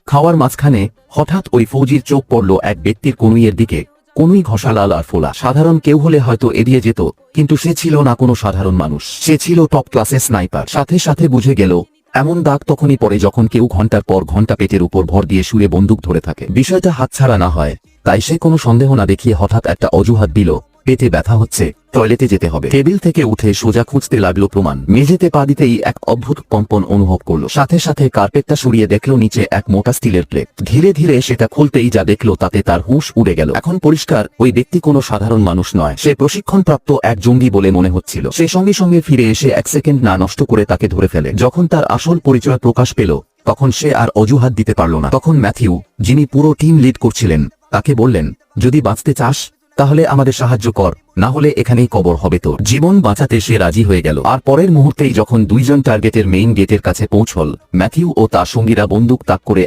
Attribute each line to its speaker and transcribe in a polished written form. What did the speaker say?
Speaker 1: খাওয়ার মাঝখানে হঠাৎ ওই ফৌজির চোখ পড়ল এক ব্যক্তির কনুইয়ের দিকে। কনুই ঘষা লাল আর ফোলা। সাধারণ কেউ হলে হয়তো এড়িয়ে যেত, কিন্তু সে ছিল না কোনো সাধারণ মানুষ। সে ছিল টপ ক্লাসের স্নাইপার। সাথে সাথে বুঝে গেল এমন দাগ তখনই পড়ে যখন কেউ ঘন্টার পর ঘন্টা পেটের উপর ভর দিয়ে শুয়ে বন্দুক ধরে থাকে। বিষয়টা হাতছাড়া না হয়, তাই সে কোনো সন্দেহ না দেখিয়ে হঠাৎ একটা অজুহাত দিল, পেটে ব্যথা হচ্ছে, টয়লেটে যেতে হবে। টেবিল থেকে উঠে সোজা খুঁজতে লাগলো প্রমাণ। মেঝেতে পা দিতেই এক অদ্ভুত কম্পন অনুভব করলো। সাথে সাথে কার্পেটটা সরিয়ে দেখলো নিচে এক মোটা স্টিলের প্লেট। ধীরে ধীরে সেটা খুলতেই যা দেখলো তাতে তার হুঁশ উড়ে গেল। এখন পরিষ্কার, ওই ব্যক্তি কোনো সাধারণ মানুষ নয়। সে প্রশিক্ষণপ্রাপ্ত এক জঙ্গি বলে মনে হচ্ছিল। সে সঙ্গে সঙ্গে ফিরে এসে এক সেকেন্ড না নষ্ট করে তাকে ধরে ফেলে। যখন তার আসল পরিচয় প্রকাশ পেল, তখন সে আর অজুহাত দিতে পারল না। তখন ম্যাথিউ, যিনি পুরো টিম লিড করছিলেন, তাকে বললেন, যদি বাঁচতে চাস তাহলে আমাদের সাহায্য কর, না হলে এখানেই কবর হবে তোর। জীবন বাঁচাতে সে রাজি হয়ে গেল। আর পরের মুহূর্তেই যখন দুইজন টার্গেটের মেইন গেটের কাছে পৌঁছল, ম্যাথিউ ও তার সঙ্গীরা বন্দুক তাক করে